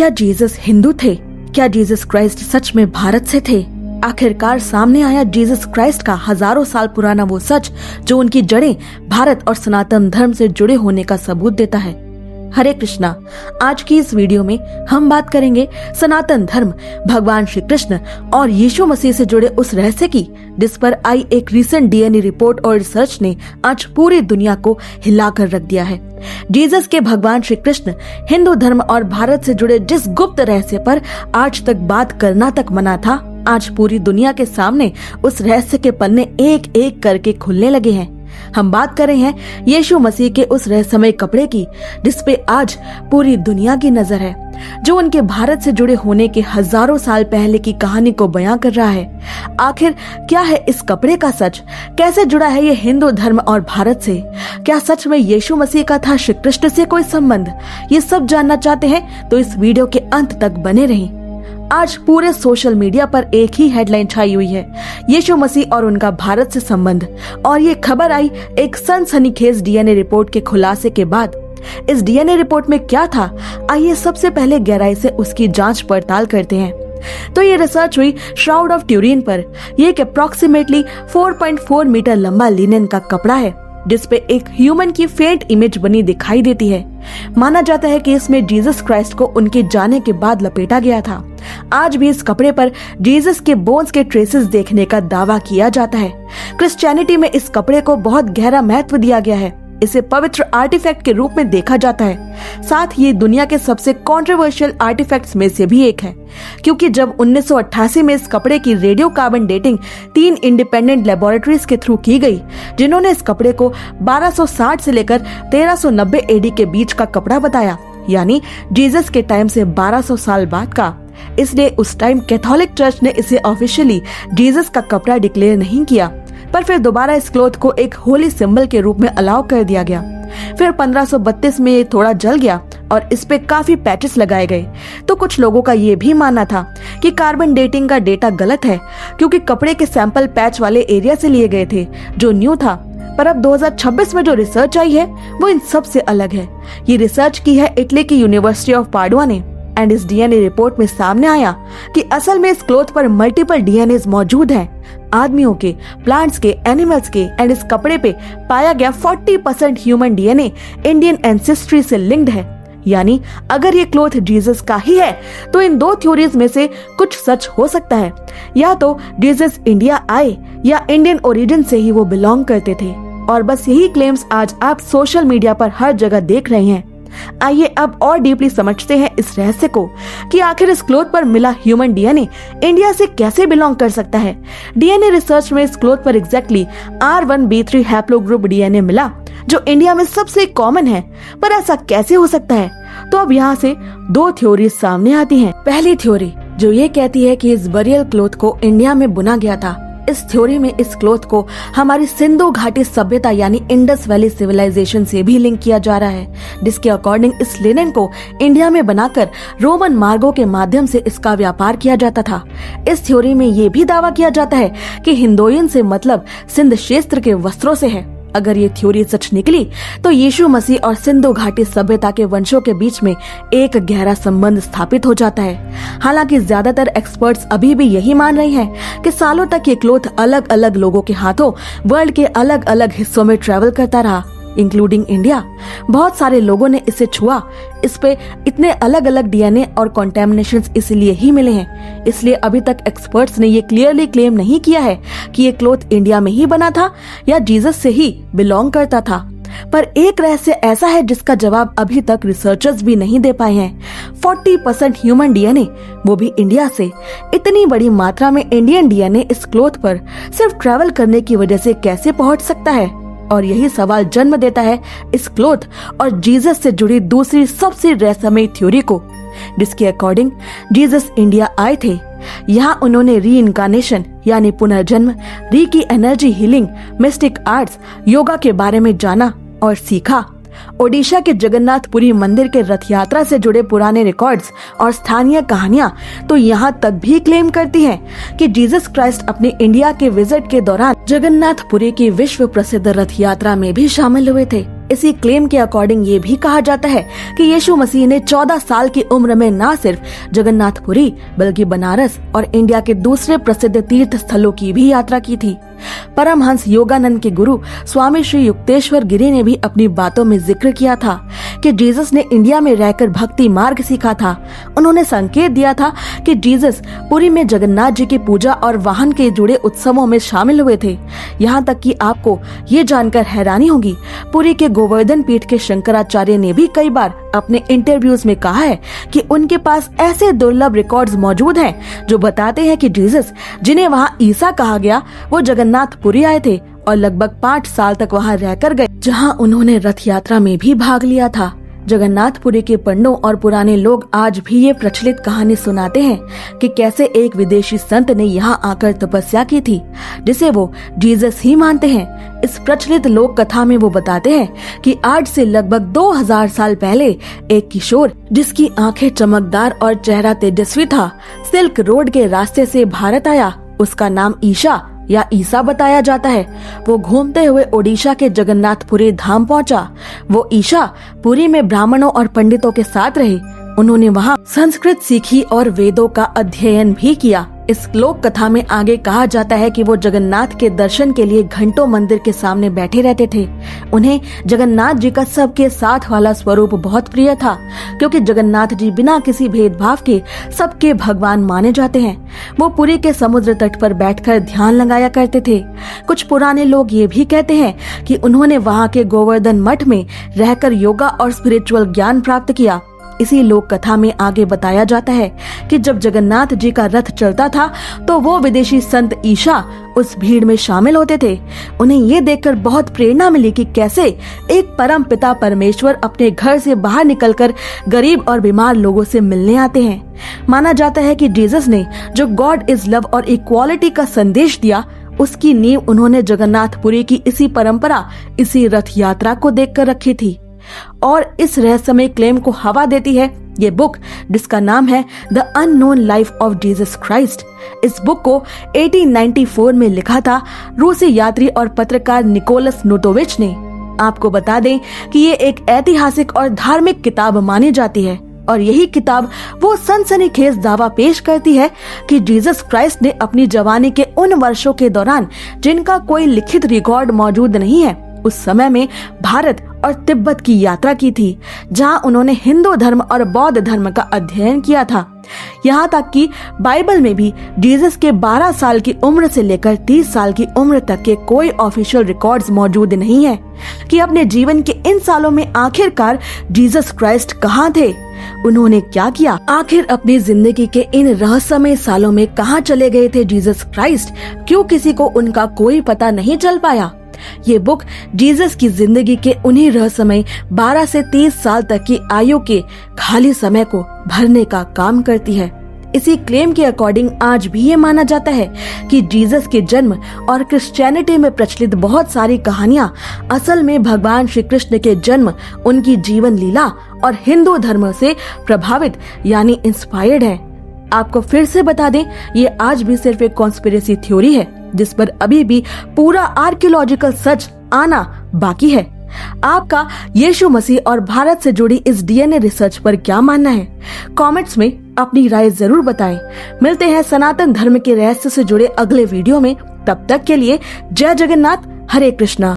क्या जीसस हिंदू थे? क्या जीसस क्राइस्ट सच में भारत से थे? आखिरकार सामने आया जीसस क्राइस्ट का हजारों साल पुराना वो सच जो उनकी जड़ें भारत और सनातन धर्म से जुड़े होने का सबूत देता है। हरे कृष्णा। आज की इस वीडियो में हम बात करेंगे सनातन धर्म, भगवान श्री कृष्ण और यीशु मसीह से जुड़े उस रहस्य की जिस पर आई एक रीसेंट डीएनए रिपोर्ट और रिसर्च ने आज पूरी दुनिया को हिलाकर रख दिया है। जीसस के भगवान श्री कृष्ण हिंदू धर्म और भारत से जुड़े जिस गुप्त रहस्य पर आज तक बात करना तक मना था, आज पूरी दुनिया के सामने उस रहस्य के पन्ने एक एक करके खुलने लगे हैं। हम बात कर रहे हैं यीशु मसीह के उस रहस्यमय कपड़े की जिसपे आज पूरी दुनिया की नजर है, जो उनके भारत से जुड़े होने के हजारों साल पहले की कहानी को बयां कर रहा है। आखिर क्या है इस कपड़े का सच? कैसे जुड़ा है ये हिंदू धर्म और भारत से? क्या सच में यीशु मसीह का था श्री कृष्ण से कोई संबंध? ये सब जानना चाहते हैं तो इस वीडियो के अंत तक बने रहें। आज पूरे सोशल मीडिया पर एक ही हेडलाइन छाई हुई है, यीशु मसीह और उनका भारत से संबंध। और ये खबर आई एक सनसनीखेज डीएनए रिपोर्ट के खुलासे के बाद। इस डीएनए रिपोर्ट में क्या था, आइए सबसे पहले गहराई से उसकी जांच पड़ताल करते हैं। तो ये रिसर्च हुई श्राउड ऑफ ट्यूरिन पर। ये एक अप्रोक्सीमेटली 4.4 मीटर लंबा लिनेन का कपड़ा है जिसपे एक ह्यूमन की फेंट इमेज बनी दिखाई देती है। माना जाता है कि इसमें जीसस क्राइस्ट को उनके जाने के बाद लपेटा गया था। आज भी इस कपड़े पर जीसस के बोन्स के ट्रेसेस देखने का दावा किया जाता है। क्रिश्चियनिटी में इस कपड़े को बहुत गहरा महत्व दिया गया है। इसे पवित्र आर्टिफैक्ट के रूप में देखा जाता है। साथ ही दुनिया के सबसे कंट्रोवर्शियल आर्टिफैक्ट्स में से भी एक है, क्योंकि जब 1988 में इस कपड़े की radio carbon dating 3 independent laboratories के थ्रू की गई, जिन्होंने इस कपड़े को 1260 से लेकर 1390 एडी के बीच का कपड़ा बताया, यानी जीसस के टाइम से 1200 साल बाद का। इसलिए उस टाइम कैथोलिक चर्च ने इसे ऑफिशियली जीसस का कपड़ा डिक्लेयर नहीं किया, पर फिर दोबारा इस क्लॉथ को एक होली सिंबल के रूप में अलाउ कर दिया गया। फिर 1532 में ये थोड़ा जल गया और इस पे काफी पैचेस लगाए गए। तो कुछ लोगों का ये भी मानना था कि कार्बन डेटिंग का डेटा गलत है, क्योंकि कपड़े के सैंपल पैच वाले एरिया से लिए गए थे जो न्यू था। पर अब 2026 में जो रिसर्च आई है वो इन सब से अलग है। ये रिसर्च की है इटली की यूनिवर्सिटी ऑफ पाडुआ ने। एंड इस डीएनए रिपोर्ट में सामने आया कि असल में इस क्लॉथ पर मल्टीपल डीएनए मौजूद हैं, आदमियों के, प्लांट्स के, एनिमल्स के। एंड इस कपड़े पे पाया गया 40% ह्यूमन डीएनए इंडियन एंसेस्ट्री से लिंक्ड है। यानी अगर ये क्लॉथ जीसस का ही है तो इन दो थ्योरीज में से कुछ सच हो सकता है। या तो जीसस इंडिया आए या इंडियन ओरिजिन से ही वो बिलोंग करते थे। और बस यही क्लेम्स आज आप सोशल मीडिया पर हर जगह देख रहे हैं। आइए अब और डीपली समझते हैं इस रहस्य को कि आखिर इस क्लॉथ पर मिला ह्यूमन डीएनए इंडिया से कैसे बिलोंग कर सकता है। डीएनए रिसर्च में इस क्लॉथ पर एग्जैक्टली R1b3 हैप्लोग्रुप डीएनए मिला, जो इंडिया में सबसे कॉमन है। पर ऐसा कैसे हो सकता है? तो अब यहाँ से दो थ्योरी सामने आती हैं। पहली थ्योरी जो ये कहती है कि इस बरियल क्लॉथ को इंडिया में बुना गया था। इस थ्योरी में इस क्लॉथ को हमारी सिंधु घाटी सभ्यता यानी इंडस वैली सिविलाइजेशन से भी लिंक किया जा रहा है, जिसके अकॉर्डिंग इस लिनेन को इंडिया में बनाकर रोमन मार्गों के माध्यम से इसका व्यापार किया जाता था। इस थ्योरी में ये भी दावा किया जाता है कि हिंदोयन से मतलब सिंध क्षेत्र के वस्त्रों से है। अगर ये थ्योरी सच निकली तो यीशु मसीह और सिंधु घाटी सभ्यता के वंशों के बीच में एक गहरा संबंध स्थापित हो जाता है। हालांकि ज्यादातर एक्सपर्ट्स अभी भी यही मान रहे हैं कि सालों तक ये क्लॉथ अलग अलग लोगों के हाथों वर्ल्ड के अलग अलग हिस्सों में ट्रेवल करता रहा, इंक्लूडिंग इंडिया। बहुत सारे लोगों ने इसे छुआ। इस पे इतने अलग अलग डीएनए और कॉन्टेमिनेशंस इसलिए ही मिले हैं। इसलिए अभी तक एक्सपर्ट्स ने ये क्लियरली क्लेम नहीं किया है कि ये क्लॉथ इंडिया में ही बना था या जीसस से ही बिलोंग करता था। पर एक रहस्य ऐसा है जिसका जवाब अभी तक रिसर्चर्स भी नहीं दे पाए हैं। 40% ह्यूमन डीएनए, वो भी इंडिया से। इतनी बड़ी मात्रा में इंडियन डीएनए इस क्लॉथ पर सिर्फ ट्रेवल करने की वजह से कैसे पहुंच सकता है? और यही सवाल जन्म देता है इस क्लॉथ और जीसस से जुड़ी दूसरी सबसे रहस्यमय थ्योरी को, जिसके अकॉर्डिंग जीसस इंडिया आए थे। यहाँ उन्होंने री इनकारनेशन यानी पुनर्जन्म, री की energy healing, mistake arts, yoga के बारे में जाना और सीखा। ओडिशा के जगन्नाथपुरी मंदिर के रथ यात्रा से जुड़े पुराने रिकॉर्ड्स और स्थानीय कहानियां तो यहाँ तक भी क्लेम करती हैं कि जीसस क्राइस्ट अपने इंडिया के विजिट के दौरान जगन्नाथपुरी की विश्व प्रसिद्ध रथ यात्रा में भी शामिल हुए थे। इसी क्लेम के अकॉर्डिंग ये भी कहा जाता है कि यीशु मसीह ने 14 साल की उम्र में न सिर्फ जगन्नाथपुरी बल्कि बनारस और इंडिया के दूसरे प्रसिद्ध तीर्थ स्थलों की भी यात्रा की थी। परमहंस योगानंद के गुरु स्वामी श्री युक्तेश्वर गिरी ने भी अपनी बातों में जिक्र किया था कि जीसस ने इंडिया में रहकर भक्ति मार्ग सीखा था। उन्होंने संकेत दिया था कि जीसस पुरी में जगन्नाथ जी की पूजा और वाहन के जुड़े उत्सवों में शामिल हुए थे। यहाँ तक कि आपको ये जानकर हैरानी होगी, पुरी के गोवर्धन पीठ के शंकराचार्य ने भी कई बार अपने इंटरव्यूज में कहा है कि उनके पास ऐसे दुर्लभ रिकॉर्ड्स मौजूद हैं जो बताते हैं कि जीसस, जिन्हें वहाँ ईसा कहा गया, वो जगन्नाथपुरी आए थे और लगभग 5 साल तक वहाँ रहकर गए, जहाँ उन्होंने रथ यात्रा में भी भाग लिया था। जगन्नाथपुरी के पंडों और पुराने लोग आज भी ये प्रचलित कहानी सुनाते हैं कि कैसे एक विदेशी संत ने यहाँ आकर तपस्या की थी, जिसे वो जीसस ही मानते हैं। इस प्रचलित लोक कथा में वो बताते हैं कि आज से लगभग 2000 साल पहले एक किशोर, जिसकी आंखें चमकदार और चेहरा तेजस्वी था, सिल्क रोड के रास्ते से भारत आया। उसका नाम ईशा या ईसा बताया जाता है। वो घूमते हुए ओडिशा के जगन्नाथपुरी धाम पहुंचा। वो ईशा पुरी में ब्राह्मणों और पंडितों के साथ रहे। उन्होंने वहाँ संस्कृत सीखी और वेदों का अध्ययन भी किया। इस लोक कथा में आगे कहा जाता है कि वो जगन्नाथ के दर्शन के लिए घंटों मंदिर के सामने बैठे रहते थे। उन्हें जगन्नाथ जी का सबके साथ वाला स्वरूप बहुत प्रिय था, क्योंकि जगन्नाथ जी बिना किसी भेदभाव के सबके भगवान माने जाते हैं। वो पुरी के समुद्र तट पर बैठकर ध्यान लगाया करते थे। कुछ पुराने लोग ये भी कहते हैं कि उन्होंने वहाँ के गोवर्धन मठ में रहकर योगा और स्पिरिचुअल ज्ञान प्राप्त किया। इसी लोक कथा में आगे बताया जाता है कि जब जगन्नाथ जी का रथ चलता था तो वो विदेशी संत ईशा उस भीड़ में शामिल होते थे। उन्हें ये देखकर बहुत प्रेरणा मिली कि कैसे एक परम पिता परमेश्वर अपने घर से बाहर निकलकर गरीब और बीमार लोगों से मिलने आते हैं। माना जाता है कि जीसस ने जो गॉड इज लव और इक्वालिटी का संदेश दिया, उसकी नींव उन्होंने जगन्नाथपुरी की इसी परंपरा, इसी रथ यात्रा को देखकर रखी थी। और इस रहस्यमय क्लेम को हवा देती है ये बुक, जिसका नाम है the unknown life of Jesus Christ. इस बुक को 1894 में लिखा था रूसी यात्री और पत्रकार निकोलस नोटोविच ने। आपको बता दें कि ये एक ऐतिहासिक और धार्मिक किताब मानी जाती है, और यही किताब वो सनसनीखेज दावा पेश करती है कि जीसस क्राइस्ट ने अपनी जवानी के उन वर्षों के दौरान, जिनका कोई लिखित रिकॉर्ड मौजूद नहीं है, उस समय में भारत और तिब्बत की यात्रा की थी, जहां उन्होंने हिंदू धर्म और बौद्ध धर्म का अध्ययन किया था। यहाँ तक कि बाइबल में भी जीसस के 12 साल की उम्र से लेकर 30 साल की उम्र तक के कोई ऑफिशियल रिकॉर्ड्स मौजूद नहीं है कि अपने जीवन के इन सालों में आखिरकार जीसस क्राइस्ट कहाँ थे, उन्होंने क्या किया, आखिर अपनी जिंदगी के इन रहस्यमय सालों में कहाँ चले गए थे जीसस क्राइस्ट, क्यों किसी को उनका कोई पता नहीं चल पाया। ये बुक जीसस की जिंदगी के उन्हीं रहस्यमय 12 से 30 साल तक की आयु के खाली समय को भरने का काम करती है। इसी क्लेम के अकॉर्डिंग आज भी ये माना जाता है कि जीसस के जन्म और क्रिश्चियनिटी में प्रचलित बहुत सारी कहानियां असल में भगवान श्री कृष्ण के जन्म, उनकी जीवन लीला और हिंदू धर्म से प्रभावित यानी इंस्पायर्ड है। आपको फिर से बता दें, ये आज भी सिर्फ एक कॉन्स्पिरेसी थ्योरी है, जिस पर अभी भी पूरा आर्कियोलॉजिकल सच आना बाकी है। आपका यीशु मसीह और भारत से जुड़ी इस डीएनए रिसर्च पर क्या मानना है? कमेंट्स में अपनी राय जरूर बताएं। मिलते हैं सनातन धर्म के रहस्य से जुड़े अगले वीडियो में। तब तक के लिए जय जगन्नाथ, हरे कृष्णा।